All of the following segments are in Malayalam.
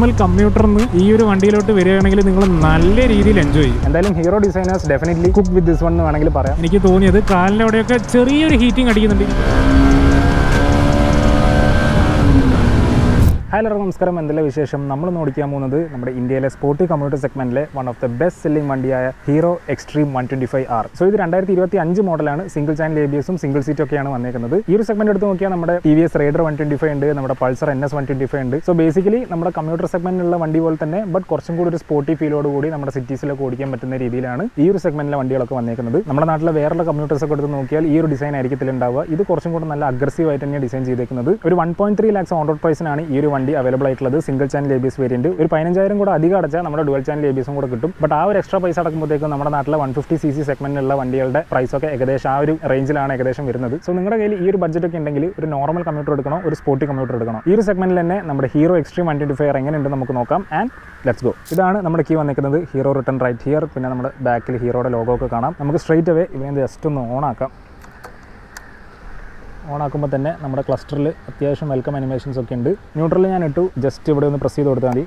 നോർമൽ കമ്മ്യൂട്ടറിന് ഈ ഒരു വണ്ടിയിലോട്ട് വരികയാണെങ്കിൽ നിങ്ങൾ നല്ല രീതിയിൽ എൻജോയ് ചെയ്യും. എന്തായാലും hero designers definitely cook with this one എന്ന് വേണമെങ്കിൽ പറയാം. എനിക്ക് തോന്നിയത് കാലിൻ്റെ അവിടെയൊക്കെ ചെറിയൊരു ഹീറ്റിംഗ് അടിക്കുന്നുണ്ട്. ഹലോ നമസ്കാരം, എന്തെല്ലാം വിശേഷം? നമ്മൾ നോക്കാൻ പോകുന്നത് നമ്മുടെ ഇന്ത്യയിലെ സ്പോർട്ടി കമ്മ്യൂട്ടർ സെഗ്മെന്റിലെ one of the best selling വണ്ടിയായ ഹീറോ എക്സ്ട്രീം 125R. സോ ഇത് 2025 മോഡലാണ്. Single channel ABS single seat ഒക്കെയാണ് വന്നേക്കുന്നത്. ഈ ഒരു സെഗ്മെന്റ് എടുത്ത് നോക്കിയാൽ നമ്മുടെ TVS Raider 125 ഉണ്ട്, നമ്മുടെ പൾസർ NS 125 ഉണ്ട്. സോ ബേസിക്കലി നമ്മുടെ കമ്മ്യൂട്ടർ സെഗ്മെന്റിലുള്ള വണ്ടി പോലെ തന്നെ ബട്ട് കുറച്ചും കൂടി ഒരു സ്പോർട്ടി ഫീലോട് കൂടി നമ്മുടെ സിറ്റീസിലൊക്കെ ഓടിക്കാൻ പറ്റുന്ന രീതിയിലാണ് ഈ ഒരു സെഗ്മെന്റിലെ വണ്ടികളൊക്കെ വന്നേക്കുന്നത്. നമ്മുടെ നാട്ടിലെ വേറെ കമ്മ്യൂട്ടേഴ്സ് ഒക്കെ എടുത്ത് നോക്കിയാൽ ഈ ഒരു ഡിസൈൻ ആയിരിക്കത്തില്ല ഉണ്ടാവുക. ഇത് കുറച്ചും കൂടി നല്ല അഗ്രസീവ് ആയിട്ട് തന്നെ ഡിസൈൻ ചെയ്തേക്കുന്നത്. ഒരു 1.3 lakhs ഓൺ റോഡ് പ്രൈസിനാണ് ഈ ഒരു വണ്ടി അവൈലബിൾ ആയിട്ടുള്ളത്. Single channel ABS variant. ഒരു 15,000 കൂടെ അധികം അടച്ചാൽ നമ്മുടെ ഡുവൽ ചാനൽ ABS കൂടെ കിട്ടും. ബട്ട് ആ ഒരു എക്സ്ട്രാ പൈസ അടക്കുമ്പോഴത്തേക്കും നമ്മുടെ നാട്ടിലെ 150cc സെഗ്മെന്റിലുള്ള വണ്ടികളുടെ പ്രൈസ് ഒക്കെ ഏകദേശം ആ ഒരു റേഞ്ചിലാണ് ഏകദേശം വരുന്നത്. സോ നിങ്ങളുടെ കയ്യിൽ ഈ ഒരു ബഡ്ജറ്റ് ഒക്കെ ഉണ്ടെങ്കിൽ ഒരു നോർമൽ കമ്മ്യൂട്ടർ എടുക്കണോ, ഒരു സ്പോർട്ടി കമ്മ്യൂട്ടർ എടുക്കണോ? ഈ ഒരു സെഗ്മെന്റിൽ തന്നെ നമ്മുടെ ഹീറോ എക്സ്ട്രീം 125R എങ്ങനെയുണ്ട് നമുക്ക് നോക്കാം. And let's go. ഇതാണ് നമ്മുടെ കീ വന്നിരിക്കുന്നത്. Hero written right here. പിന്നെ നമ്മുടെ ബാക്കിൽ ഹീറോയുടെ ലോഗോ ഒക്കെ കാണാം. നമുക്ക് സ്ട്രൈറ്റ് അവേ ഇവനെ ജസ്റ്റ് ഒന്ന് ഓൺ ആക്കാം. ഓണാക്കുമ്പോൾ തന്നെ നമ്മുടെ ക്ലസ്റ്ററിൽ അത്യാവശ്യം വെൽക്കം അനിമേഷൻസ് ഒക്കെ ഉണ്ട്. ന്യൂട്രലിൽ ഞാൻ ഇട്ടു. ജസ്റ്റ് ഇവിടെ ഒന്ന് പ്രസ് ചെയ്ത് കൊടുത്താൽ മതി.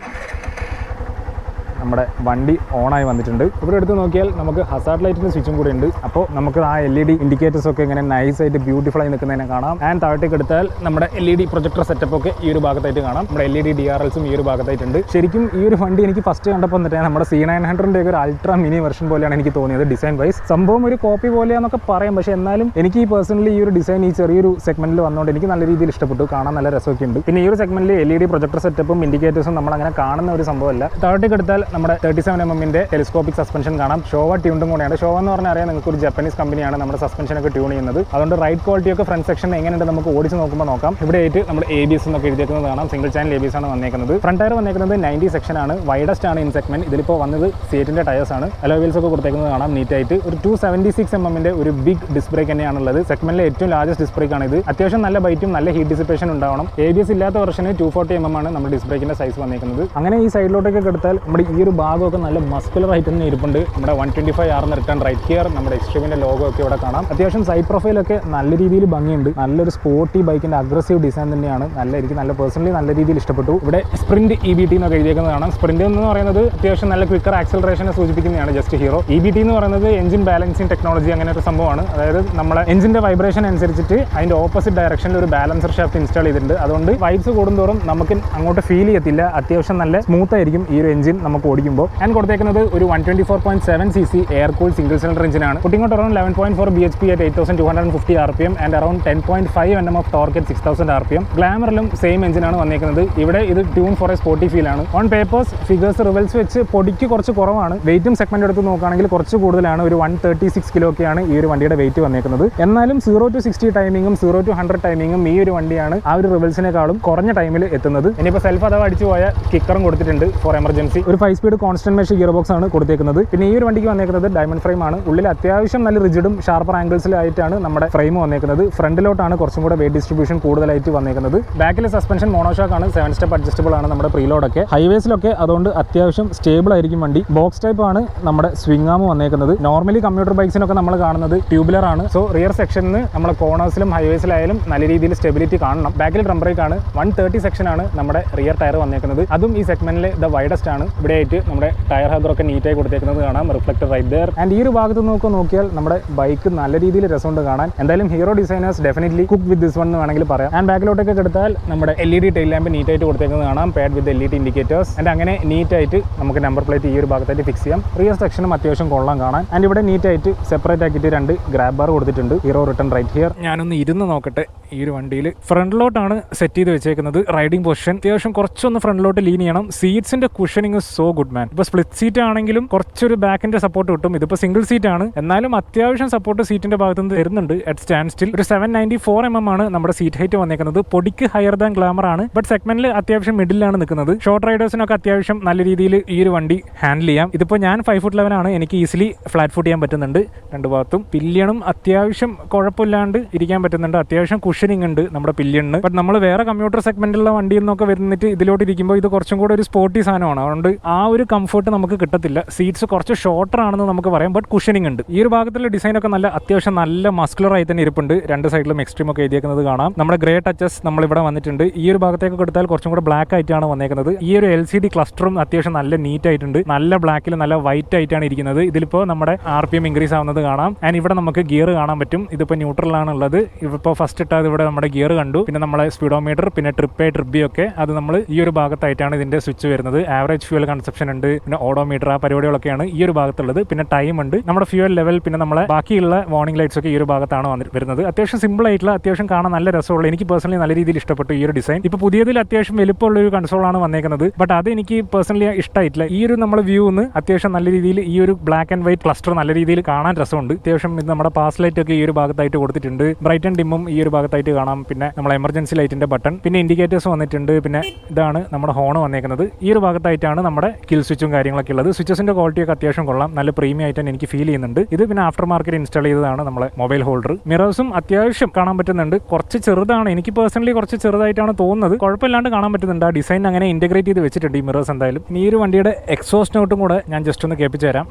നമ്മുടെ വണ്ടി ഓണായി വന്നിട്ടുണ്ട്. ഇവിടെ എടുത്ത് നോക്കിയാൽ നമുക്ക് ഹസാർഡ് ലൈറ്റിൻ്റെ സ്വിച്ചും കൂടി ഉണ്ട്. അപ്പോൾ നമുക്ക് ആ LED ഇൻഡിക്കേറ്റേഴ്സ് ഒക്കെ ഇങ്ങനെ നൈസായിട്ട് ബ്യൂട്ടിഫുൾ ആയി നിൽക്കുന്നതിനെ കാണാം. ആൻഡ് താഴത്തേക്ക് എടുത്താൽ നമ്മുടെ LED പ്രൊജക്ടർ സെറ്റപ്പ് ഒക്കെ ഈ ഒരു ഭാഗത്തായിട്ട് കാണാം. നമ്മുടെ LED DRLസും ഈ ഒരു ഭാഗത്തായിട്ടുണ്ട്. ശരിക്കും ഈ ഒരു വണ്ടി എനിക്ക് ഫസ്റ്റ് കണ്ടപ്പോൾ എന്നിട്ട് നമ്മുടെ C900ൻ്റെ ഒരു അൾട്രാ മിനി വെർഷൻ പോലെയാണ് എനിക്ക് തോന്നിയത്. ഡിസൈൻ വൈസ് സംഭവം ഒരു കോപ്പി പോലെയാണെന്നൊക്കെ പറയാം. പക്ഷേ എന്നാലും എനിക്ക് ഈ പേഴ്സണലി ഈ ഒരു ഡിസൈൻ ഈ ചെറിയൊരു സെഗ്മെന്റിൽ വന്നുകൊണ്ട് എനിക്ക് നല്ല രീതിയിൽ ഇഷ്ടപ്പെട്ടു. കാണാൻ നല്ല രസമൊക്കെ ഉണ്ട്. പിന്നെ ഈ ഒരു സെഗ്മെന്റിൽ LED പ്രൊജക്ടർ സെറ്റപ്പും ഇൻഡിക്കേറ്റേഴ്സും നമ്മൾ അങ്ങനെ കാണുന്ന ഒരു സംഭവമല്ല. താഴത്തേക്ക് എടുത്താൽ നമ്മുടെ 37mm ടെലിസ്കോപ്പിക് സസ്പെൻഷൻ കാണാം. ഷോവ ട്യൂണ്ടും കൂടെയാണ്. ഷോവ എന്ന് പറഞ്ഞാൽ അറിയാം, നിങ്ങൾക്ക് ഒരു ജപ്പനീസ് കമ്പനിയാണ് നമ്മുടെ സസ്പെൻഷനൊക്കെ ട്യൂൺ ചെയ്യുന്നത്. അതുകൊണ്ട് റൈഡ് ക്വാളിറ്റി ഒക്കെ ഫ്രണ്ട് സെക്ഷൻ എങ്ങനെയുണ്ട് നമുക്ക് ഓടിച്ച് നോക്കുമ്പോൾ നോക്കാം. ഇവിടെ ആയിട്ട് നമ്മുടെ ABS എന്നൊക്കെ എഴുതിയേക്കുന്നത് കാണാം. സിംഗിൾ ചാനൽ ABS ആണ് വന്നേക്കുന്നത്. ഫ്രണ്ട് ടയർ വന്നേക്കുന്നത് 90 സെക്ഷൻ ആണ്. വൈഡസ്റ്റ് ആണ് ഇൻ സെഗ്മെന്റ്. ഇതിലിപ്പോൾ വന്നത് സിയറ്റിന്റെ ടയേഴ്സ് ആണ്. അലോയ് വീൽസ് ഒക്കെ കൊടുത്തേക്കുന്നത് കാണാം നീറ്റായിട്ട്. ഒരു 276mm ഒരു ബിഗ് ഡിസ്ക് ബ്രേക്ക് തന്നെയാണുള്ളത്. സെഗ്മെന്റിലെ ഏറ്റവും ലാർജസ്റ്റ് ഡിസ്ക് ബ്രേക്ക് ആണ് ഇത്. അത്യാവശ്യം നല്ല ബൈറ്റും നല്ല ഹീറ്റ് ഡിസിപ്പേഷൻ ഉണ്ടാവണം. ABS ഇല്ലാത്ത വെർഷന് 240mm ആണ് നമ്മുടെ ഡിസ്ക് ബ്രേക്കിന്റെ സൈസ് വന്നേക്കുന്നത്. അങ്ങനെ ഈ സൈഡിലോട്ടൊക്കെ എടുത്താൽ നമ്മുടെ ഈ ഒരു ഭാഗമൊക്കെ നല്ല മസ്കുലർ ആയിട്ട് തന്നെ ഇരിപ്പുണ്ട്. നമ്മുടെ 125R റിട്ടേൺ റൈറ്റ് ഹിയർ. നമ്മുടെ എക്സ്ട്രീമിന്റെ ലോഗോ ഒക്കെ ഇവിടെ കാണാം. അത്യാവശ്യം സൈഡ് പ്രൊഫൈലൊക്കെ നല്ല രീതിയിൽ ഭംഗിയുണ്ട്. നല്ലൊരു സ്പോർട്ടി ബൈക്കിന്റെ അഗ്രസീവ് ഡിസൈൻ തന്നെയാണ്. എനിക്ക് നല്ല പേഴ്സണലി നല്ല രീതിയിൽ ഇഷ്ടപ്പെട്ടു. ഇവിടെ സ്പ്രിന്റ് EBT എന്നൊക്കെ എഴുതിയേക്കുന്നത് കാണാം. സ്പ്രിന്റ് എന്ന് പറയുന്നത് അത്യാവശ്യം നല്ല ക്വിക്കർ ആക്സലറേഷനെ സൂചിപ്പിക്കുന്നതാണ് ജസ്റ്റ് ഹീറോ. EBT എന്ന് പറയുന്നത് എഞ്ചിൻ ബാലൻസിങ് ടെക്നോളജി, അങ്ങനെ ഒരു സംഭവമാണ്. അതായത് നമ്മുടെ എഞ്ചിന്റെ വൈബ്രേഷൻ അനുസരിച്ചിട്ട് അതിന്റെ ഓപ്പോസിറ്റ് ഡയറക്ഷനിൽ ഒരു ബാലൻസർ ഷാഫ്റ്റ് ഇൻസ്റ്റാൾ ചെയ്തിട്ടുണ്ട്. അതുകൊണ്ട് വൈബ്സ് കൂടുന്തോറും നമുക്ക് അങ്ങോട്ട് ഫീൽ ചെയ്യത്തില്ല. അത്യാവശ്യം നല്ല സ്മൂത്ത് ആയിരിക്കും ഈ ഒരു എഞ്ചിൻ നമുക്ക് ഓടിക്കുമ്പോൾ. ഞാൻ കൊടുത്തേക്കുന്നത് ഒരു 124.7cc air cool single cylinder എഞ്ചിനാണ്. Putting out around 11.4 bhp at 8250 rpm and around 10.5 Nm of torque at 6000 rpm. ഗ്ലാമറിലും സെയിം എഞ്ചിനാണ് വന്നേക്കുന്നത്. ഇവിടെ ഇത് tune for a sporty feel ആണ്. ഓൺ പേപ്പേഴ്സ് ഫിഗേഴ്സ് റിവൽസ് വെച്ച് പൊടിക്ക് കുറച്ച് കുറവാണ്. വെയിറ്റും സെഗ്മെന്റ് എടുത്ത് നോക്കുകയാണെങ്കിൽ കുറച്ച് കൂടുതലാണ്. ഒരു 136 kg ഒക്കെയാണ് ഈ ഒരു വണ്ടിയുടെ വെയിറ്റ് വന്നേക്കുന്നത്. എന്നാലും 0 to 60 ടൈമിങ്ങും 0 to 100 ടൈമിങ്ങും ഈ ഒരു വണ്ടിയാണ് ആ ഒരു റിവൽസിനേക്കാളും കുറഞ്ഞ ടൈമിൽ എത്തുന്നത്. ഇനിയിപ്പോൾ സെൽഫ് അഥവാ അടിച്ചു പോയ കിക്കറും കൊടുത്തിട്ടുണ്ട് ഫോർ എമർജൻസി. ഒരു 5 speed constant mesh gear box ആണ് കൊടുത്തേക്കുന്നത്. പിന്നെ ഈ ഒരു വണ്ടിക്ക് വന്നേക്കുന്നത് ഡയമണ്ട് ഫ്രെയിം ആണ്. ഉള്ളിൽ അത്യാവശ്യം നല്ല റിജിഡും ഷാർപ്പർ ആംഗിൾസിലായിട്ടാണ് നമ്മുടെ ഫ്രെയിം വന്നേക്കുന്നത്. ഫ്രണ്ടിലോട്ടാണ് കുറച്ചും കൂടെ വെയിറ്റ് ഡിസ്ട്രിബ്യൂഷൻ കൂടുതലായിട്ട് വന്നേക്കുന്നത്. ബാക്കിലെ സസ്പെൻഷൻ മോണോഷോക്ക് ആണ്. 7 സ്റ്റെപ്പ് അഡ്ജസ്റ്റബിൾ ആണ് നമ്മുടെ പ്രീലോഡൊക്കെ. ഹൈവേസിലൊക്കെ അതുകൊണ്ട് അത്യാവശ്യം സ്റ്റേബിൾ ആയിരിക്കും വണ്ടി. ബോക്സ് ടൈപ്പ് ആണ് നമ്മുടെ സ്വിംഗ് ആം വന്നേക്കുന്നത്. നോർമലി കമ്മ്യൂട്ടർ ബൈക്സിനൊക്കെ നമ്മൾ കാണുന്നത് ട്യൂബുലർ ആണ്. സോ റിയർ സെക്ഷനിൽ നമ്മുടെ കോർണേഴ്സിലും ഹൈവേസിലായാലും നല്ല രീതിയിൽ സ്റ്റെബിലിറ്റി കാണണം. ബാക്കിൽ ഡ്രം ബ്രേക്ക് ആണ്. 130 സെക്ഷൻ ആണ് നമ്മുടെ റിയർ ടയർ വന്നേക്കുന്നത്. അതും ഈ സെഗ്മെന്റിലെ ദ വൈഡസ്റ്റ് ആണ്. ഇവിടെ ആയിട്ട് നമ്മുടെ ടയർ ഹഗറൊക്കെ നീറ്റായി കൊടുത്തേക്കുന്നത് കാണാം. Reflector right there. ആൻഡ് ഈ ഒരു ഭാഗത്ത് നോക്കിയാൽ നമ്മുടെ ബൈക്ക് നല്ല രീതിയിൽ രസമുണ്ട് കാണാൻ. എന്തായാലും hero designers definitely cook with this one എന്ന് വേണമെങ്കിൽ പറയാം. ആൻഡ് ബാക്കിലോട്ടൊക്കെ എടുത്താൽ നമ്മുടെ LED ടെയിൽ ലാമ്പ് നീറ്റായിട്ട് കൊടുത്തേക്കുന്നത് കാണാം. Pad with LED indicators. And അങ്ങനെ നീറ്റായിട്ട് നമുക്ക് നമ്പർ പ്ലേറ്റ് ഈ ഒരു ഭാഗത്തായിട്ട് ഫിക്സ് ചെയ്യാം. റിയർ സെക്ഷനും അത്യാവശ്യം കൊള്ളാൻ കാണാൻ. ആൻഡ് ഇവിടെ നീറ്റായിട്ട് സെപ്പറേറ്റ് ആക്കിയിട്ട് 2 ഗ്രാബ് ബാർ കൊടുത്തിട്ടുണ്ട്. Hero written right here. ഞാനൊന്ന് ഇരുന്ന് നോക്കട്ടെ. ഈ ഒരു വണ്ടിയിൽ ഫ്രണ്ടിലോട്ടാണ് സെറ്റ് ചെയ്ത് വെച്ചേക്കുന്നത്. റൈഡിംഗ് പൊസിഷൻ അത്യാവശ്യം കുറച്ചൊന്ന് ഫ്രണ്ടിലോട്ട് ലീൻ ചെയ്യണം. സീറ്റ്സിന്റെ കുഷനിങ് സോ ഗുഡ് മാൻ. ഇപ്പോൾ സ്പ്ലിറ്റ് സീറ്റ് ആണെങ്കിലും കുറച്ചൊരു ബാക്കിന്റെ സപ്പോർട്ട് കിട്ടും. ഇതിപ്പോൾ സിംഗിൾ സീറ്റ് ആണ്, എന്നാലും അത്യാവശ്യം സപ്പോർട്ട് സീറ്റിന്റെ ഭാഗത്തുനിന്ന് തരുന്നുണ്ട്. അറ്റ് സ്റ്റാൻഡ് സ്റ്റിൽ ഒരു 794mm ആണ് നമ്മുടെ സീറ്റ് ഹൈറ്റ് വന്നേക്കുന്നത്. പൊടിക്ക് ഹയർ ദാൻ ഗ്ലാമർ ആണ്. ബട്ട് സെഗ്മെന്റിൽ അത്യാവശ്യം മിഡിലാണ് നിൽക്കുന്നത്. ഷോർട്ട് റൈഡേഴ്സിനൊക്കെ അത്യാവശ്യം നല്ല രീതിയിൽ ഈ ഒരു വണ്ടി ഹാൻഡിൽ ചെയ്യാം. ഇതിപ്പോൾ ഞാൻ 5'11" ആണ്. എനിക്ക് ഈസിലി ഫ്ലാറ്റ് ഫുട്ട് ചെയ്യാൻ പറ്റുന്നുണ്ട്. രണ്ട് ഭാഗത്തും പില്യണും അത്യാവശ്യം കുഴപ്പമില്ലാണ്ട് ഇരിക്കാൻ പറ്റുന്നുണ്ട്. അത്യാവശ്യം കുഷനിങ് ഉണ്ട് നമ്മുടെ പില്യണിന്. ബട്ട് നമ്മൾ വേറെ കമ്മ്യൂട്ടർ സെഗ്മെന്റിലുള്ള വണ്ടിയിൽ നിന്നൊക്കെ വരുന്നിട്ട് ഇതിലോട്ട് ഇരിക്കുമ്പോൾ ഇത് കുറച്ചും കൂടെ ഒരു സ്പോർട്ടി സാധനമാണ്. അതുകൊണ്ട് ആ ഒരു കംഫർട്ട് നമുക്ക് കിട്ടത്തില്ല. സീറ്റ്സ് കുറച്ച് ഷോർട്ടർ ആണെന്ന് നമുക്ക് പറയാം, ബട്ട് കുഷനിങ് ഉണ്ട്. ഈ ഒരു ഭാഗത്തുള്ള ഡിസൈനൊക്കെ അത്യാവശ്യം നല്ല മസ്കുലറായി തന്നെ ഇരിപ്പുണ്ട്. രണ്ട് സൈഡിലും എക്സ്ട്രീം ഒക്കെ എഴുതിയേക്കുന്നത് കാണാം. നമ്മുടെ ഗ്രേ ടച്ചസ് നമ്മളിവിടെ വന്നിട്ടുണ്ട്. ഈ ഒരു ഭാഗത്തേക്ക് എടുത്താൽ കുറച്ചും കൂടെ ബ്ലാക്ക് ആയിട്ടാണ് വന്നേക്കുന്നത്. ഈ ഒരു LCD ക്ലസ്റ്ററും അത്യാവശ്യം നല്ല നീറ്റ് ആയിട്ടുണ്ട്. നല്ല ബ്ലാക്കിൽ നല്ല വൈറ്റ് ആയിട്ടാണ് ഇരിക്കുന്നത്. ഇതിലിപ്പോൾ നമ്മുടെ RPM ഇൻക്രീസ് ആവുന്നത് കാണാം. ആൻഡ് ഇവിടെ നമുക്ക് ഗിയർ കാണാൻ പറ്റും. ഇതിപ്പോൾ ന്യൂട്രലാണ് ഉള്ളത്. ഇപ്പോൾ ഫസ്റ്റ് ഇട്ടത് ഇവിടെ നമ്മുടെ ഗിയർ കണ്ടു. പിന്നെ നമ്മളെ സ്പീഡോമീറ്റർ, പിന്നെ ട്രിപ്പ് B ഒക്കെ അത് നമ്മൾ ഈ ഒരു ഭാഗത്തായിട്ടാണ് ഇതിന്റെ സ്വിച്ച് വരുന്നത്. ആവറേജ് ഫ്യൂൽ കൺസപ്ഷൻ ഉണ്ട്, പിന്നെ ഓഡോമീറ്റർ, ആ പരിപാടികളൊക്കെയാണ് ഈ ഒരു ഭാഗത്തുള്ളത്. പിന്നെ ടൈം ഉണ്ട്, നമ്മുടെ ഫ്യൂൽ ലെവൽ, പിന്നെ നമ്മളെ ബാക്കിയുള്ള വാർണിംഗ് ലൈറ്റ്സ് ഒക്കെ ഈ ഒരു ഭാഗത്താണ് വരുന്നത്. അത്യാവശ്യം സിമ്പിൾ ആയിട്ടുള്ള, അത്യാവശ്യം കാണാൻ നല്ല രസമുള്ള, എനിക്ക് പേഴ്സണലി നല്ല രീതിയിൽ ഇഷ്ടപ്പെട്ടു ഈ ഒരു ഡിസൈൻ. ഇപ്പോൾ പുതിയതിൽ അത്യാവശ്യം വലുപ്പമുള്ള ഒരു കൺസോളാണ് വന്നേക്കുന്നത്, ബട്ട് അത് എനിക്ക് പേഴ്സണലി ഇഷ്ടമായിട്ടില്ല. ഈ ഒരു നമ്മുടെ വ്യൂ അത്യാവശ്യം നല്ല രീതിയിൽ ഈ ഒരു ബ്ലാക്ക് ആൻഡ് വൈറ്റ് ക്ലസ്റ്റർ നല്ല രീതിയിൽ കാണാൻ രസമുണ്ട്. അത്യാവശ്യം ഇത് നമ്മുടെ പാസ് ലൈറ്റ് ഒക്കെ ഈ ഒരു ഭാഗത്തായിട്ട് കൊടുത്തിട്ടുണ്ട്. ബ്രൈറ്റ് ആൻഡ് ഡിമ്മും ഈ ഒരു ഭാഗത്തായിട്ട് കാണാം. പിന്നെ നമ്മളെ എമർജൻസി ലൈറ്റിന്റെ ബട്ടൺ, പിന്നെ ഇൻഡിക്കേറ്റേഴ്സ് വന്നിട്ടുണ്ട്. പിന്നെ ഇതാണ് നമ്മുടെ ഹോൺ വന്നേക്കുന്നത്. ഈ ഒരു ഭാഗത്തായിട്ടാണ് നമ്മുടെ കിൽ സ്വിച്ചും കാര്യങ്ങളൊക്കെ ഉള്ളത്. സ്വിച്ചസിന്റെ ക്വാളിറ്റി ഒക്കെ അത്യാവശ്യം കൊള്ളാം, നല്ല പ്രീമിയം ആയിട്ട് എനിക്ക് ഫീൽ ചെയ്യുന്നുണ്ട്. ഇത് പിന്നെ ആഫ്റ്റർ മാർക്കറ്റ് ഇൻസ്റ്റാൾ ചെയ്തതാണ് നമ്മളെ മൊബൈൽ ഹോൾഡർ. മിറേഴ്സും അത്യാവശ്യം കാണാൻ പറ്റുന്നുണ്ട്. കുറച്ച് ചെറുതാണ്, എനിക്ക് പേഴ്സണലി കുറച്ച് ചെറുതായിട്ടാണ് തോന്നുന്നത്. കുഴപ്പമില്ലാണ്ട് കാണാൻ പറ്റുന്നുണ്ട്. ആ ഡിസൈൻ അങ്ങനെ ഇന്റഗ്രേറ്റ് ചെയ്ത് വെച്ചിട്ടുണ്ട് ഈ മിറേഴ്സ് എന്തായാലും. ഇനി ഈ ഒരു വണ്ടിയുടെ എക്സോസ്റ്റ് നോട്ടും കൂടെ ഞാൻ ജസ്റ്റ് ഒന്ന് കേൾപ്പിച്ചു തരാം.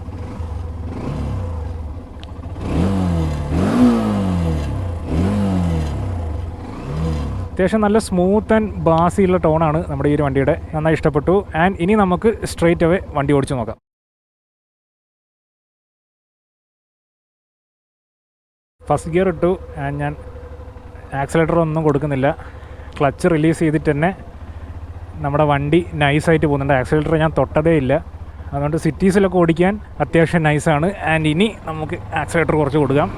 അത്യാവശ്യം നല്ല സ്മൂത്ത് ആൻഡ് ബാസിയുള്ള ടോണാണ് നമ്മുടെ ഈ ഒരു വണ്ടിയുടെ. നന്നായി ഇഷ്ടപ്പെട്ടു. ആൻഡ് ഇനി നമുക്ക് സ്ട്രെയിറ്റ് അവേ വണ്ടി ഓടിച്ചു നോക്കാം. ഫസ്റ്റ് ഗിയർ ഇട്ടു. ആൻഡ് ഞാൻ ആക്സിലേറ്റർ ഒന്നും കൊടുക്കുന്നില്ല. ക്ലച്ച് റിലീസ് ചെയ്തിട്ട് തന്നെ നമ്മുടെ വണ്ടി നൈസായിട്ട് പോകുന്നുണ്ട്. ആക്സിലേറ്റർ ഞാൻ തൊട്ടതേ ഇല്ല. അതുകൊണ്ട് സിറ്റീസിലൊക്കെ ഓടിക്കാൻ അത്യാവശ്യം നൈസാണ്. ആൻഡ് ഇനി നമുക്ക് ആക്സിലേറ്റർ കുറച്ച് കൊടുക്കാം.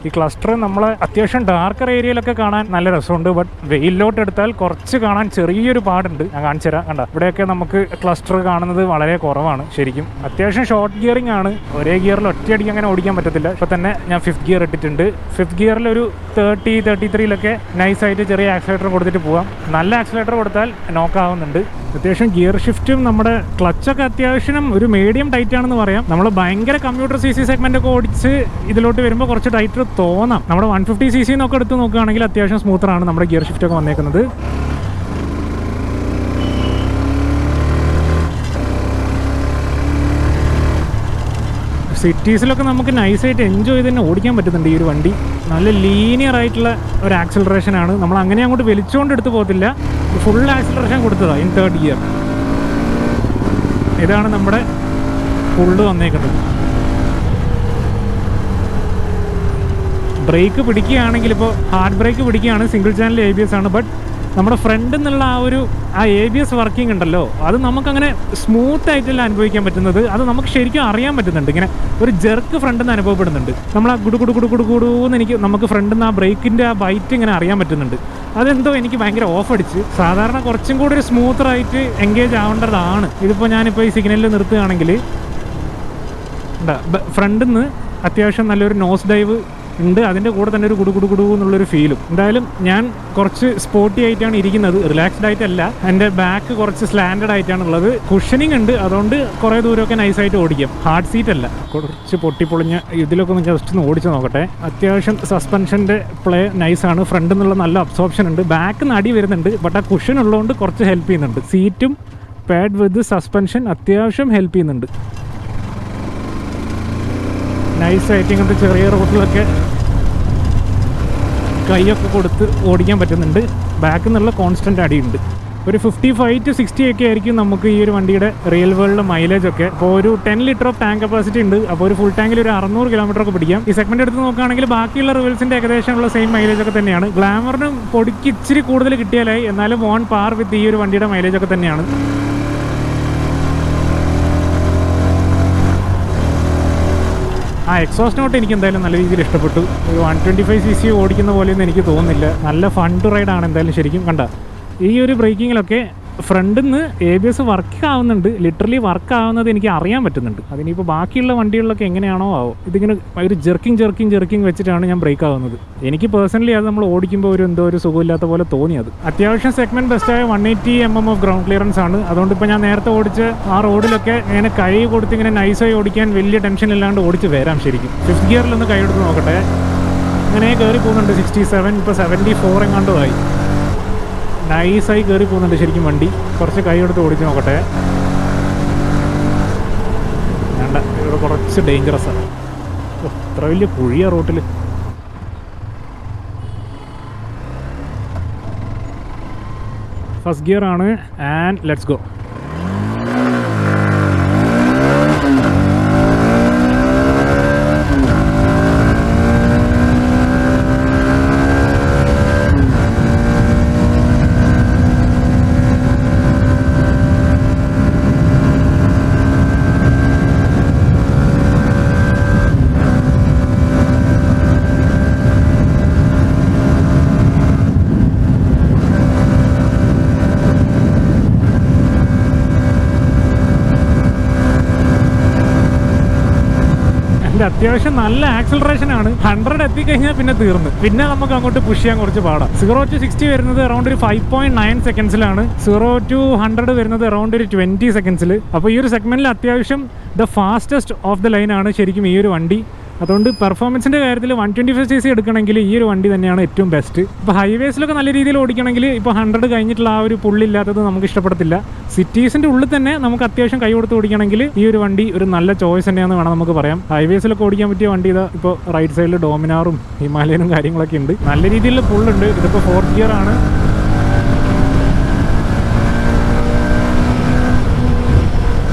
ഈ ക്ലസ്റ്റർ നമ്മൾ അത്യാവശ്യം ഡാർക്കർ ഏരിയയിലൊക്കെ കാണാൻ നല്ല രസമുണ്ട്, ബട്ട് വെയിലോട്ട് എടുത്താൽ കുറച്ച് കാണാൻ ചെറിയൊരു പാടുണ്ട്. ഞാൻ കാണിച്ചു തരാം. കണ്ട, ഇവിടെയൊക്കെ നമുക്ക് ക്ലസ്റ്റർ കാണുന്നത് വളരെ കുറവാണ് ശരിക്കും. അത്യാവശ്യം ഷോർട്ട് ഗിയറിംഗ് ആണ്. ഒരേ ഗിയറിൽ ഒറ്റയടിക്ക് അങ്ങനെ ഓടിക്കാൻ പറ്റത്തില്ല. ഇപ്പോൾ തന്നെ ഞാൻ 5th ഗിയർ ഇട്ടിട്ടുണ്ട്. 5th ഗിയറിൽ ഒരു 33-33 നൈസായിട്ട് ചെറിയ ആക്സിലേറ്റർ കൊടുത്തിട്ട് പോകാം. നല്ല ആക്സിലേറ്റർ കൊടുത്താൽ നോക്കാവുന്നുണ്ട്. അത്യാവശ്യം ഗിയർ ഷിഫ്റ്റും നമ്മുടെ ക്ലച്ചൊക്കെ അത്യാവശ്യം ഒരു മീഡിയം ടൈറ്റ് ആണെന്ന് പറയാം. നമ്മൾ ഭയങ്കര കമ്പ്യൂട്ടർ CC സെഗ്മെന്റ് ഒക്കെ ഓടിച്ച് ഇതിലോട്ട് വരുമ്പോൾ കുറച്ച് ടൈറ്റ് തോന്നാം. നമ്മുടെ 150 cc എന്നൊക്കെ എടുത്ത് നോക്കുകയാണെങ്കിൽ അത്യാവശ്യം സ്മൂത്തറാണ് നമ്മുടെ ഗിയർ ഷിഫ്റ്റ് ഒക്കെ വന്നേക്കുന്നത്. സിറ്റീസിലൊക്കെ നമുക്ക് നൈസായിട്ട് എൻജോയ് ചെയ്ത് തന്നെ ഓടിക്കാൻ പറ്റുന്നുണ്ട് ഈ ഒരു വണ്ടി. നല്ല ലീനിയർ ആയിട്ടുള്ള ഒരു ആക്സിലറേഷനാണ്. നമ്മൾ അങ്ങനെ അങ്ങോട്ട് വലിച്ചുകൊണ്ട് എടുത്ത് പോകത്തില്ല, ഫുൾ ആക്സിലറേഷൻ കൊടുത്തതാണ് ഇൻ 3rd ഗിയർ. ഇതാണ് നമ്മുടെ ഫുള്ള് വന്നേക്കുന്നത്. ബ്രേക്ക് പിടിക്കുകയാണെങ്കിൽ ഇപ്പോൾ ഹാർഡ് ബ്രേക്ക് പിടിക്കുകയാണ്, സിംഗിൾ ചാനൽ ABS ആണ്. ബട്ട് നമ്മുടെ ഫ്രണ്ടിൽ നിന്നുള്ള ആ ABS വർക്കിംഗ് ഉണ്ടല്ലോ, അത് നമുക്കങ്ങനെ സ്മൂത്ത് ആയിട്ടല്ല അനുഭവിക്കാൻ പറ്റുന്നത്. അത് നമുക്ക് ശരിക്കും അറിയാൻ പറ്റുന്നുണ്ട്. ഇങ്ങനെ ഒരു ജെർക്ക് ഫ്രണ്ടിൽ നിന്ന് അനുഭവപ്പെടുന്നുണ്ട്. നമ്മൾ ആ ഗുടുകൂന്ന് നമുക്ക് ഫ്രണ്ടിൽ നിന്ന് ആ ബ്രേക്കിൻ്റെ ആ ബൈറ്റ് ഇങ്ങനെ അറിയാൻ പറ്റുന്നുണ്ട്. അതെന്തോ എനിക്ക് ഭയങ്കര ഓഫ് അടിച്ച്. സാധാരണ കുറച്ചും കൂടി ഒരു സ്മൂത്തറായിട്ട് എൻഗേജ് ആവേണ്ടതാണ്. ഇതിപ്പോൾ ഞാനിപ്പോൾ ഈ സിഗ്നലിൽ നിർത്തുകയാണെങ്കിൽ ഫ്രണ്ടിൽ നിന്ന് അത്യാവശ്യം നല്ലൊരു നോസ് ഡൈവ് ഉണ്ട്. അതിൻ്റെ കൂടെ തന്നെ ഒരു കുടു എന്നുള്ളൊരു ഫീലും. എന്തായാലും ഞാൻ കുറച്ച് സ്പോർട്ടി ആയിട്ടാണ് ഇരിക്കുന്നത്, റിലാക്സ്ഡ് ആയിട്ടല്ല. എൻ്റെ ബാക്ക് കുറച്ച് സ്ലാൻഡഡ് ആയിട്ടാണ് ഉള്ളത്. കുഷനിങ് ഉണ്ട്, അതുകൊണ്ട് കുറേ ദൂരമൊക്കെ നൈസായിട്ട് ഓടിക്കാം. ഹാർഡ് സീറ്റ് അല്ല. കുറച്ച് പൊട്ടിപ്പൊളിഞ്ഞ ഇതിലൊക്കെ ഒന്ന് ജസ്റ്റ് ഒന്ന് ഓടിച്ച് നോക്കട്ടെ. അത്യാവശ്യം സസ്പെൻഷൻ്റെ പ്ലേ നൈസാണ്. ഫ്രണ്ടിൽ നിന്നുള്ള നല്ല അബ്സോർപ്ഷൻ ഉണ്ട്. ബാക്ക് നിന്ന് അടി വരുന്നുണ്ട്, ബട്ട് ആ കുഷൻ ഉള്ളതുകൊണ്ട് കുറച്ച് ഹെൽപ്പ് ചെയ്യുന്നുണ്ട്. സീറ്റും പാഡ് വിത്ത് സസ്പെൻഷൻ അത്യാവശ്യം ഹെൽപ്പ് ചെയ്യുന്നുണ്ട്. നൈസായിട്ട് ഇങ്ങനത്തെ ചെറിയ റോഡിലൊക്കെ കൈയൊക്കെ കൊടുത്ത് ഓടിക്കാൻ പറ്റുന്നുണ്ട്. ബാക്കിൽ നിന്നുള്ള കോൺസ്റ്റൻ്റ് അടിയുണ്ട്. ഒരു 55 to 60 ഒക്കെ ആയിരിക്കും നമുക്ക് ഈ ഒരു വണ്ടിയുടെ റിയൽ വേൾഡ് മൈലേജ് ഒക്കെ. അപ്പോൾ ഒരു 10 ലിറ്റർ ഓഫ് ടാങ്ക് കപ്പാസിറ്റി ഉണ്ട്. അപ്പോൾ ഒരു ഫുൾ ടാങ്കിൽ ഒരു 600 കിലോമീറ്റർ ഒക്കെ പിടിക്കാം. ഈ സെഗ്മെന്റ് എടുത്ത് നോക്കുകയാണെങ്കിൽ ബാക്കിയുള്ള റിവൽസിൻ്റെ ഏകദേശമുള്ള സെയിം മൈലേജ് ഒക്കെ തന്നെയാണ്. ഗ്ലാമറിനും പൊടിക്ക് ഇച്ചിരി കൂടുതൽ കിട്ടിയാലായി, എന്നാലും ഓൺ പാർ വിത്ത് ഈ ഒരു വണ്ടിയുടെ മൈലേജ് ഒക്കെ തന്നെയാണ്. ആ എക്സോസ്റ്റ് നോട്ട് എനിക്ക് എന്തായാലും നല്ല രീതിയിൽ ഇഷ്ടപ്പെട്ടു. ഒരു 125 cc ഓടിക്കുന്ന പോലെയൊന്നും എനിക്ക് തോന്നുന്നില്ല. നല്ല ഫൺ ടു റൈഡാണ് എന്തായാലും ശരിക്കും. കണ്ട, ഈ ഒരു ബ്രേക്കിങ്ങിലൊക്കെ ഫ്രണ്ടിൽ നിന്ന് ABS വർക്ക് ആവുന്നുണ്ട്. ലിറ്ററലി വർക്ക് ആവുന്നത് എനിക്ക് അറിയാൻ പറ്റുന്നുണ്ട്. അതിനിപ്പോൾ ബാക്കിയുള്ള വണ്ടികളിലൊക്കെ എങ്ങനെയാണോ ആവും, ഇതിങ്ങനെ ഒരു ജെർക്കിങ് വെച്ചിട്ടാണ് ഞാൻ ബ്രേക്ക് ആവുന്നത്. എനിക്ക് പേഴ്സണലി അത് നമ്മൾ ഓടിക്കുമ്പോൾ എന്തോ ഒരു സുഖമില്ലാത്ത പോലെ തോന്നിയത്. അത്യാവശ്യം സെഗ്മെന്റ് ബെസ്റ്റായ 180 mm ഓഫ് ഗ്രൗണ്ട് ക്ലിയറൻസ് ആണ്. അതുകൊണ്ട് ഇപ്പോൾ ഞാൻ നേരത്തെ ഓടിച്ച് ആ റോഡിലൊക്കെ ഇങ്ങനെ കൈ കൊടുത്ത് ഇങ്ങനെ നൈസായി ഓടിക്കാൻ വലിയ ടെൻഷൻ ഇല്ലാണ്ട് ഓടിച്ച് വരാം ശരിക്കും. 5th ഗിയറിലൊന്ന് കൈ എടുത്ത് നോക്കട്ടെ. അങ്ങനെ കയറി പോകുന്നുണ്ട്. 67, ഇപ്പോൾ 74 എങ്ങാണ്ടുമായി. നൈസായി കയറി പോകുന്നുണ്ട് ശരിക്കും വണ്ടി. കുറച്ച് കൈ എടുത്ത് ഓടിച്ച് നോക്കട്ടെ. വേണ്ട, ഇവിടെ കുറച്ച് ഡേഞ്ചറസാണ്. ഇത്ര വലിയ കുഴിയ റോട്ടിൽ. ഫസ്റ്റ് ഗിയർ ആണ് ആൻഡ് ലെറ്റ്സ് ഗോ. അത്യാവശ്യം നല്ല ആക്സിലറേഷൻ ആണ്. 100 എത്തിക്കഴിഞ്ഞാൽ പിന്നെ തീർന്ന്. പിന്നെ നമുക്ക് അങ്ങോട്ട് പുഷ് ചെയ്യാൻ കുറച്ച് പാടാം. 0 to 60 വരുന്നത് അറൗണ്ട് ഒരു 5.9 സെക്കൻഡ്സിലാണ്. 0 to 100 വരുന്നത് അറൗണ്ട് ഒരു 20 സെക്കൻഡ്സിൽ. അപ്പോൾ ഈ ഒരു സെഗ്മെന്റിൽ അത്യാവശ്യം the fastest of the line ആണ് ശരിക്കും ഈ ഒരു വണ്ടി. അതുകൊണ്ട് പെർഫോമൻസിൻ്റെ കാര്യത്തിൽ 125cc എടുക്കണമെങ്കിൽ ഈ ഒരു വണ്ടി തന്നെയാണ് ഏറ്റവും ബെസ്റ്റ്. ഇപ്പോൾ ഹൈവേസിലൊക്കെ നല്ല രീതിയിൽ ഓടിക്കണമെങ്കിൽ ഇപ്പോൾ 100 കഴിഞ്ഞിട്ടുള്ള ആ ഒരു പുള്ളില്ലാത്തത് നമുക്ക് ഇഷ്ടപ്പെടത്തില്ല. സിറ്റീസിൻ്റെ ഉള്ളിൽ തന്നെ നമുക്ക് അത്യാവശ്യം കൈ കൊടുത്ത് ഓടിക്കണമെങ്കിൽ ഈ ഒരു വണ്ടി ഒരു നല്ല ചോയ്സ് തന്നെയാണെന്ന് വേണം നമുക്ക് പറയാം. ഹൈവേസിലൊക്കെ ഓടിക്കാൻ പറ്റിയ വണ്ടി ഇതാ ഇപ്പോൾ റൈറ്റ് സൈഡിൽ ഡോമിനാറും ഹിമാലയനും കാര്യങ്ങളൊക്കെ ഉണ്ട്. നല്ല രീതിയിൽ പുള്ളുണ്ട്. ഇതിപ്പോൾ 4th ഗിയർ ആണ്.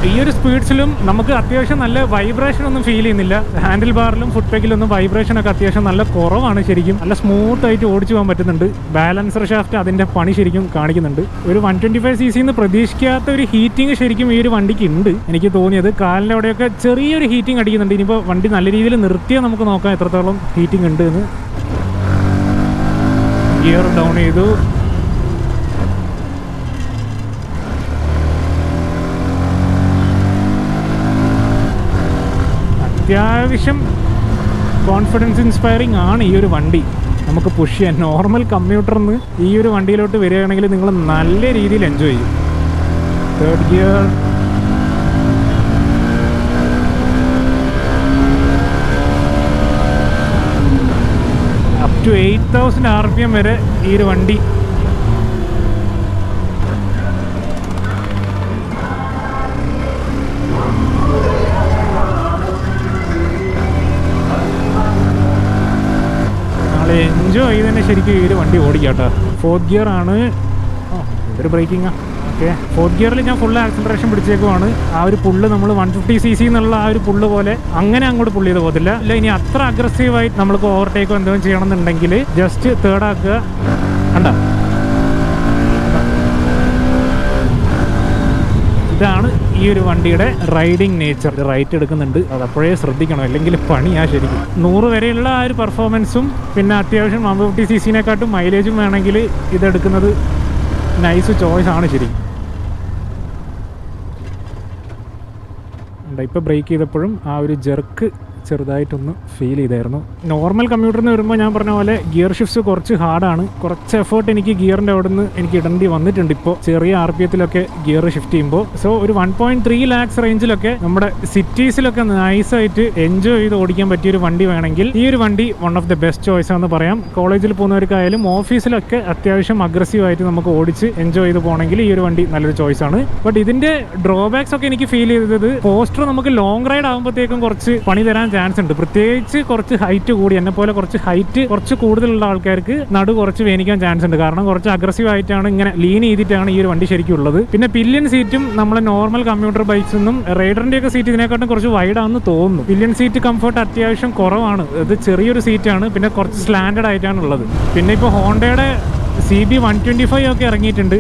ഈ ഒരു സ്പീഡ്സിലും നമുക്ക് അത്യാവശ്യം നല്ല വൈബ്രേഷൻ ഒന്നും ഫീൽ ചെയ്യുന്നില്ല. ഹാൻഡിൽ ബാറിലും ഫുട് പെഗിലൊന്നും വൈബ്രേഷനൊക്കെ അത്യാവശ്യം നല്ല കുറവാണ്. ശരിക്കും നല്ല സ്മൂത്ത് ആയിട്ട് ഓടിച്ചു പോകാൻ പറ്റുന്നുണ്ട്. ബാലൻസർ ഷാഫ്റ്റ് അതിൻ്റെ പണി ശരിക്കും കാണിക്കുന്നുണ്ട്. ഒരു 125cc എന്ന് പ്രതീക്ഷിക്കാത്ത ഒരു ഹീറ്റിംഗ് ശരിക്കും ഈ ഒരു വണ്ടിക്ക് ഉണ്ട്. എനിക്ക് തോന്നിയത് കാലിൻ്റെ അവിടെയൊക്കെ ചെറിയൊരു ഹീറ്റിംഗ് അടിക്കുന്നുണ്ട്. ഇനിയിപ്പോൾ വണ്ടി നല്ല രീതിയിൽ നിർത്തിയാൽ നമുക്ക് നോക്കാം എത്രത്തോളം ഹീറ്റിംഗ് ഉണ്ട് എന്ന്. ഗിയർ ഡൗൺ ചെയ്തു. അത്യാവശ്യം കോൺഫിഡൻസ് ഇൻസ്പയറിംഗ് ആണ് ഈ ഒരു വണ്ടി. നമുക്ക് പുഷ് ചെയ്യാൻ നോർമൽ കമ്മ്യൂട്ടറിൽ നിന്ന് ഈ ഒരു വണ്ടിയിലോട്ട് വരികയാണെങ്കിൽ നിങ്ങൾ നല്ല രീതിയിൽ എൻജോയ് ചെയ്യും. 3rd gear. Up to 8000 RPM വരെ ഈ ഒരു വണ്ടി എൻജോയ് ചെയ്ത് തന്നെ ശരിക്കും ഈ ഒരു വണ്ടി ഓടിക്കാട്ടോ. 4th ഗിയർ ആണ്. ഒരു ബ്രേക്കിങ്ങാ. ഓക്കെ, 4th ഗിയറിൽ ഞാൻ ഫുൾ ആക്സിലറേഷൻ പിടിച്ചേക്കുവാണ്. ആ ഒരു പുള്ള് നമ്മൾ 150cc എന്നുള്ള ആ ഒരു പുള്ള് പോലെ അങ്ങനെ അങ്ങോട്ട് പുള്ള് ചെയ്ത് പോകത്തില്ല. ഇല്ല, ഇനി അത്ര അഗ്രസീവായിട്ട് നമ്മൾക്ക് ഓവർടേക്കോ എന്തെങ്കിലും ചെയ്യണമെന്നുണ്ടെങ്കിൽ ജസ്റ്റ് തേർഡ് ആക്കുക. കണ്ട, ഇതാണ് ഈ ഒരു വണ്ടിയുടെ റൈഡിങ് നേച്ചർ. റൈറ്റ് എടുക്കുന്നുണ്ട്, അത് അപ്പോഴേ ശ്രദ്ധിക്കണം, അല്ലെങ്കിൽ പണിയാ ശരിക്കും. 100 വരെയുള്ള ആ ഒരു പെർഫോമൻസും പിന്നെ അത്യാവശ്യം 150cc-നെക്കാട്ടും മൈലേജും വേണമെങ്കിൽ ഇതെടുക്കുന്നത് നൈസ് ചോയ്സ് ആണ് ശരിക്കും. ഇപ്പോൾ ബ്രേക്ക് ചെയ്തപ്പോഴും ആ ഒരു ജെർക്ക് ചെറുതായിട്ടൊന്ന് ഫീൽ ചെയ്തായിരുന്നു. നോർമൽ കമ്പ്യൂട്ടറിൽ നിന്ന് വരുമ്പോൾ ഞാൻ പറഞ്ഞ പോലെ ഗിയർ ഷിഫ്റ്റ്സ് കുറച്ച് ഹാർഡാണ്. കുറച്ച് എഫേർട്ട് എനിക്ക് ഗിയറിൻ്റെ അവിടെ നിന്ന് എനിക്ക് ഇടേണ്ടി വന്നിട്ടുണ്ട് ഇപ്പോൾ ചെറിയ RPM-ത്തിലൊക്കെ ഗിയർ ഷിഫ്റ്റ് ചെയ്യുമ്പോൾ. സോ ഒരു 1.3 lakhs റേഞ്ചിലൊക്കെ നമ്മുടെ സിറ്റീസിലൊക്കെ നൈസായിട്ട് എൻജോയ് ചെയ്ത് ഓടിക്കാൻ പറ്റിയൊരു വണ്ടി വേണമെങ്കിൽ ഈ ഒരു വണ്ടി one of the best choice ആണെന്ന് പറയാം. കോളേജിൽ പോകുന്നവർക്കായാലും ഓഫീസിലൊക്കെ അത്യാവശ്യം അഗ്രസീവായിട്ട് നമുക്ക് ഓടിച്ച് എൻജോയ് ചെയ്ത് പോകണമെങ്കിൽ ഈ ഒരു വണ്ടി നല്ലൊരു ചോയ്സ് ആണ്. ബട്ട് ഇതിൻ്റെ ഡ്രോബാക്സ് ഒക്കെ എനിക്ക് ഫീൽ ചെയ്തത് പോസ്റ്റർ നമുക്ക് ലോങ് റൈഡ് ആകുമ്പോഴത്തേക്കും കുറച്ച് പണി തരാൻ ചാൻസ് ഉണ്ട്. പ്രത്യേകിച്ച് കുറച്ച് ഹൈറ്റ് കൂടി, എന്നെ പോലെ കുറച്ച് ഹൈറ്റ് കുറച്ച് കൂടുതലുള്ള ആൾക്കാർക്ക് നടു കുറച്ച് വേനിക്കാൻ ചാൻസ് ഉണ്ട്. കാരണം കുറച്ച് അഗ്രസീവ് ആയിട്ടാണ്, ഇങ്ങനെ ലീൻ ചെയ്തിട്ടാണ് ഈ ഒരു വണ്ടി ശരിക്കും ഉള്ളത്. പിന്നെ പില്യൻ സീറ്റും നമ്മളെ നോർമൽ കമ്പ്യൂട്ടർ ബൈക്സ് ഒന്നും റൈഡറിന്റെ ഒക്കെ സീറ്റ് ഇതിനെക്കാട്ടും കുറച്ച് വൈഡ് ആണെന്ന് തോന്നുന്നു. പില്യൻ സീറ്റ് കംഫർട്ട് അത്യാവശ്യം കുറവാണ്. ഇത് ചെറിയൊരു സീറ്റാണ്, പിന്നെ കുറച്ച് സ്ലാൻഡഡ് ആയിട്ടാണ് ഉള്ളത്. പിന്നെ ഇപ്പോൾ ഹോണ്ടയുടെ CB 125 ഒക്കെ ഇറങ്ങിയിട്ടുണ്ട്.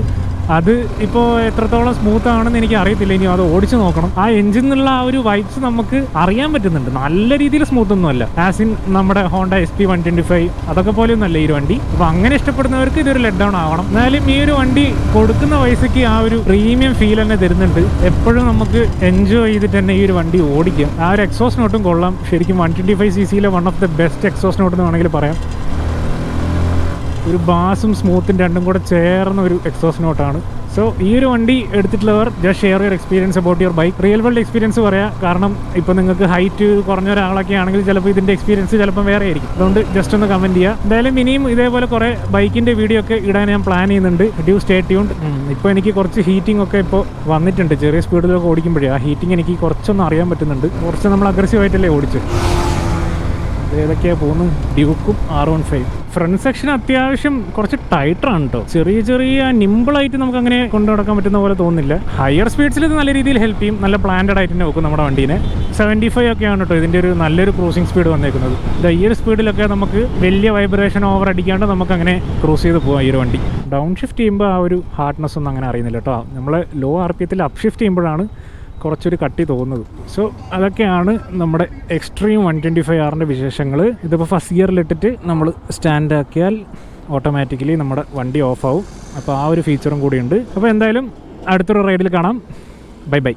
അത് ഇപ്പോൾ എത്രത്തോളം സ്മൂത്ത് ആണെന്ന് എനിക്ക് അറിയത്തില്ല. ഇനി അത് ഓടിച്ച് നോക്കണം. ആ എഞ്ചിൻ എന്നുള്ള ആ ഒരു വൈബ്സ് നമുക്ക് അറിയാൻ പറ്റുന്നുണ്ട്. നല്ല രീതിയിൽ സ്മൂത്ത് ഒന്നുമല്ല ആസ് ഇൻ നമ്മുടെ ഹോണ്ട SP 125 അതൊക്കെ പോലെയൊന്നുമല്ല ഈ ഒരു വണ്ടി. അപ്പോൾ അങ്ങനെ ഇഷ്ടപ്പെടുന്നവർക്ക് ഇതൊരു ലെറ്റ് ഡൗൺ ആവണം. എന്നാലും ഈ ഒരു വണ്ടി കൊടുക്കുന്ന പൈസയ്ക്ക് ആ ഒരു പ്രീമിയം ഫീൽ തന്നെ തരുന്നുണ്ട്. എപ്പോഴും നമുക്ക് എൻജോയ് ചെയ്തിട്ട് തന്നെ ഈ ഒരു വണ്ടി ഓടിക്കാം. ആ ഒരു എക്സോസ് നോട്ടും കൊള്ളാം ശരിക്കും. 125cc-യിലെ one of the best exhaust note എന്ന് വേണമെങ്കിൽ പറയാം. ഒരു ബാസും സ്മൂത്തും രണ്ടും കൂടെ ചേർന്ന ഒരു എക്സോസ് നോട്ടാണ്. സോ ഈ ഒരു വണ്ടി എടുത്തിട്ടുള്ളവർ just share your experience about your bike. Real world experience പറയാം, കാരണം ഇപ്പോൾ നിങ്ങൾക്ക് ഹൈറ്റ് കുറഞ്ഞ ഒരാളൊക്കെ ആണെങ്കിൽ ചിലപ്പോൾ ഇതിൻ്റെ എക്സ്പീരിയൻസ് ചിലപ്പോൾ വേറെ ആയിരിക്കും. അതുകൊണ്ട് ജസ്റ്റ് ഒന്ന് കമൻറ്റ് ചെയ്യുക. എന്തായാലും ഇനിയും ഇതേപോലെ കുറേ ബൈക്കിൻ്റെ വീഡിയോ ഒക്കെ ഇടാൻ ഞാൻ പ്ലാൻ ചെയ്യുന്നുണ്ട്. Due stay tuned. ഇപ്പോൾ എനിക്ക് കുറച്ച് ഹീറ്റിംഗ് ഒക്കെ ഇപ്പോൾ വന്നിട്ടുണ്ട്. ചെറിയ സ്പീഡിലൊക്കെ ഓടിക്കുമ്പോഴേ ആ ഹീറ്റിംഗ് എനിക്ക് കുറച്ചൊന്നും അറിയാൻ പറ്റുന്നുണ്ട്. കുറച്ച് നമ്മൾ അഗ്രസീവായിട്ടല്ലേ ഓടിച്ച്. ഏതൊക്കെയാണ് പോകുന്നു? ഡ്യൂക്കും R15. ഫ്രണ്ട് സെക്ഷൻ അത്യാവശ്യം കുറച്ച് ടൈറ്ററാണ് കേട്ടോ. ചെറിയ ചെറിയ നിമ്പിളായിട്ട് നമുക്ക് അങ്ങനെ കൊണ്ടു നടക്കാൻ പറ്റുന്ന പോലെ തോന്നുന്നില്ല. ഹയർ സ്പീഡ്സിൽ ഇത് നല്ല രീതിയിൽ ഹെൽപ്പ് ചെയ്യും. നല്ല പ്ലാൻഡ് ആയിട്ട് തന്നെ വെക്കും നമ്മുടെ വണ്ടീനെ. 75 ഒക്കെയാണ് കേട്ടോ ഇതിൻ്റെ ഒരു നല്ലൊരു ക്രൂസിംഗ് സ്പീഡ് വന്നേക്കുന്നത്. ഈ ഒരു സ്പീഡിലൊക്കെ നമുക്ക് വലിയ വൈബ്രേഷൻ ഓവർ അടിക്കാണ്ട് നമുക്ക് അങ്ങനെ ക്രൂസ് ചെയ്ത് പോകാം ഈ ഒരു വണ്ടി. ഡൗൺ ഷിഫ്റ്റ് ചെയ്യുമ്പോൾ ആ ഒരു ഹാർഡ്നെസ് ഒന്നും അങ്ങനെ അറിയുന്നില്ല കേട്ടോ. നമ്മൾ ലോ RPM അപ്പ് ഷിഫ്റ്റ് ചെയ്യുമ്പോഴാണ് കുറച്ചൊരു കട്ടി തോന്നുന്നത്. സോ അതൊക്കെയാണ് നമ്മുടെ എക്സ്ട്രീം 125R വിശേഷങ്ങൾ. ഇതിപ്പോൾ ഫസ്റ്റ് ഗിയറിലിട്ടിട്ട് നമ്മൾ സ്റ്റാൻഡ് ആക്കിയാൽ ഓട്ടോമാറ്റിക്കലി നമ്മുടെ വണ്ടി ഓഫ് ആവും. അപ്പോൾ ആ ഒരു ഫീച്ചറും കൂടിയുണ്ട്. അപ്പോൾ എന്തായാലും അടുത്തൊരു റൈഡിൽ കാണാം. Bye bye.